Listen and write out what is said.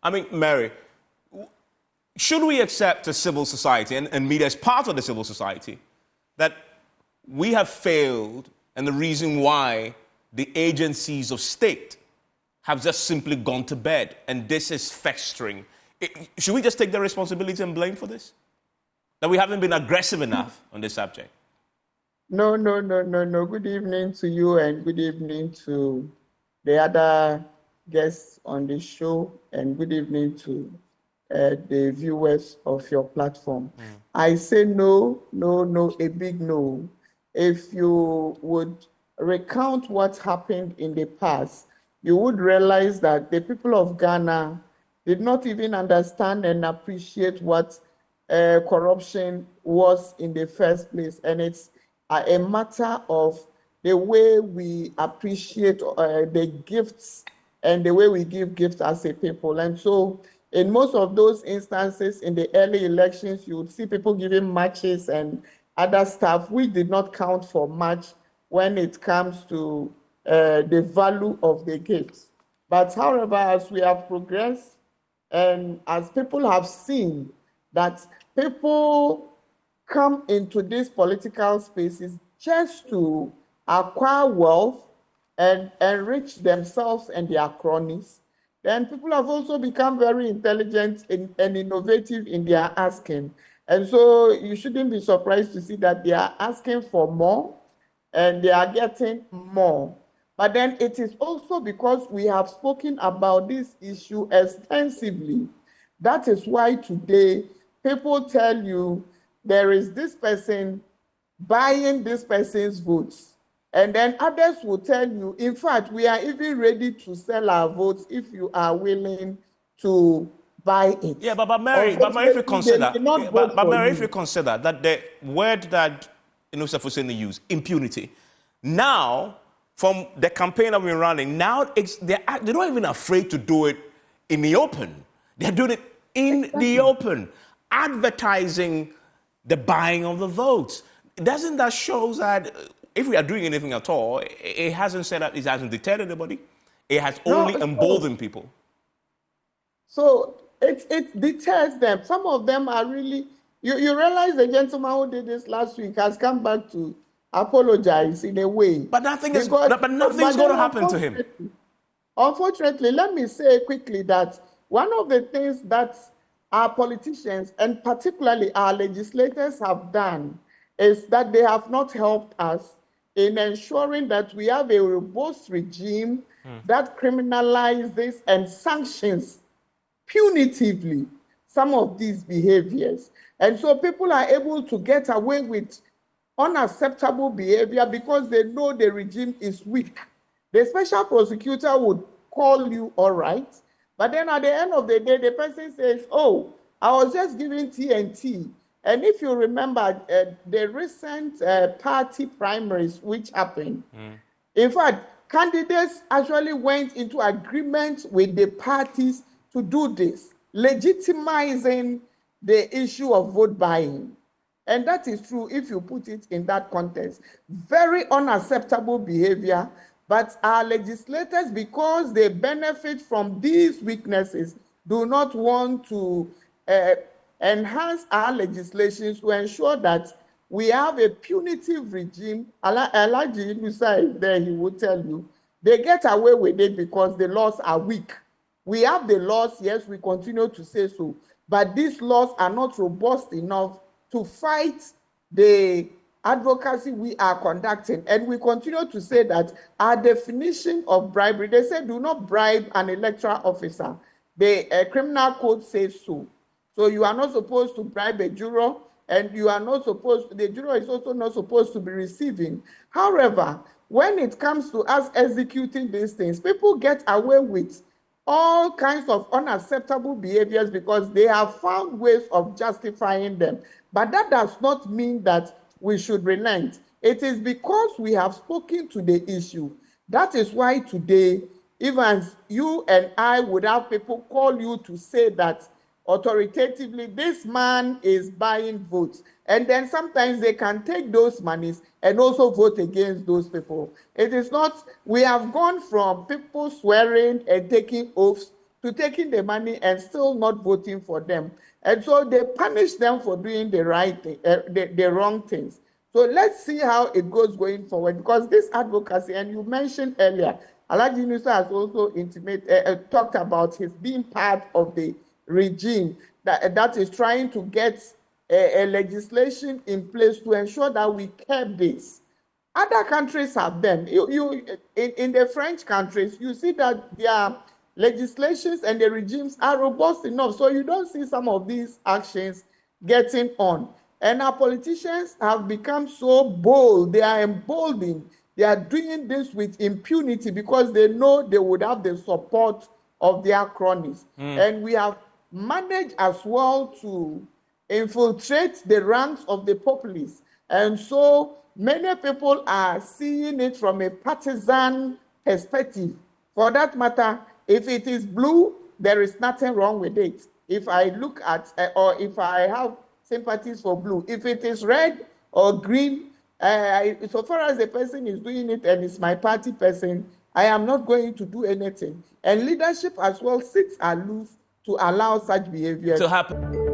I mean, Mary, should we accept as civil society, and media as part of the civil society, that we have failed, and the reason why the agencies of state have just simply gone to bed, and this is festering? Should we just take the responsibility and blame for this? That we haven't been aggressive enough on this subject? No. Good evening to you, and good evening to the other guests on the show, and good evening to the viewers of your platform. I say no, a big no. If you would recount what happened in the past, you would realize that the people of Ghana did not even understand and appreciate what corruption was in the first place. And it's a matter of the way we appreciate the gifts and the way we give gifts as a people. And so in most of those instances in the early elections, you would see people giving matches and other stuff. We did not count for much when it comes to the value of the gifts. But however, as we have progressed and as people have seen that people come into these political spaces just to acquire wealth and enrich themselves and their cronies, then people have also become very intelligent and innovative in their asking. And so you shouldn't be surprised to see that they are asking for more and they are getting more. But then it is also because we have spoken about this issue extensively. That is why today people tell you there is this person buying this person's votes. And then others will tell you, in fact, we are even ready to sell our votes if you are willing to buy it. Yeah, but Mary, if you consider, if you consider that the word that Sefuseni used, impunity, now from the campaign that we're running, now they're not even afraid to do it in the open. They're doing it in the open, advertising the buying of the votes. Doesn't that show that if we are doing anything at all, it hasn't said that it hasn't deterred anybody. It has only emboldened people. So it deters them. Some of them are really. You realize the gentleman who did this last week has come back to apologize in a way. But nothing's going to happen to him. Unfortunately, let me say quickly that one of the things that our politicians and particularly our legislators have done is that they have not helped us in ensuring that we have a robust regime that criminalizes and sanctions punitively some of these behaviors. And so people are able to get away with unacceptable behavior because they know the regime is weak. The special prosecutor would call you all right, but then at the end of the day, the person says, oh, I was just giving TNT. And if you remember the recent party primaries which happened, in fact, candidates actually went into agreement with the parties to do this, legitimizing the issue of vote buying. And that is true if you put it in that context. Very unacceptable behavior, but our legislators, because they benefit from these weaknesses, do not want to enhance our legislation to ensure that we have a punitive regime. Alaji Musa there, he will tell you, they get away with it because the laws are weak. We have the laws, yes, we continue to say so, but these laws are not robust enough to fight the advocacy we are conducting. And we continue to say that our definition of bribery, they say do not bribe an electoral officer. The criminal code says so. So you are not supposed to bribe a juror, and you are not supposed to, the juror is also not supposed to be receiving. However, when it comes to us executing these things, people get away with all kinds of unacceptable behaviors because they have found ways of justifying them. But that does not mean that we should relent. It is because we have spoken to the issue. That is why today, even you and I would have people call you to say that authoritatively, this man is buying votes. And then sometimes they can take those monies and also vote against those people. It is not, we have gone from people swearing and taking oaths to taking the money and still not voting for them. And so they punish them for doing the right thing, the wrong things. So let's see how it goes going forward, because this advocacy, and you mentioned earlier, Alhaji Yunusa has also talked about his being part of the regime that is trying to get a legislation in place to ensure that we curb this. Other countries have them. In the French countries, you see that their legislations and the regimes are robust enough, so you don't see some of these actions getting on. And our politicians have become so bold, they are emboldened. They are doing this with impunity because they know they would have the support of their cronies. And we have managed as well to infiltrate the ranks of the populace. And so many people are seeing it from a partisan perspective. For that matter, if it is blue, there is nothing wrong with it. If I look at, or if I have sympathies for blue, if it is red or green, so far as the person is doing it and it's my party person, I am not going to do anything. And leadership as well sits aloof to allow such behavior to happen.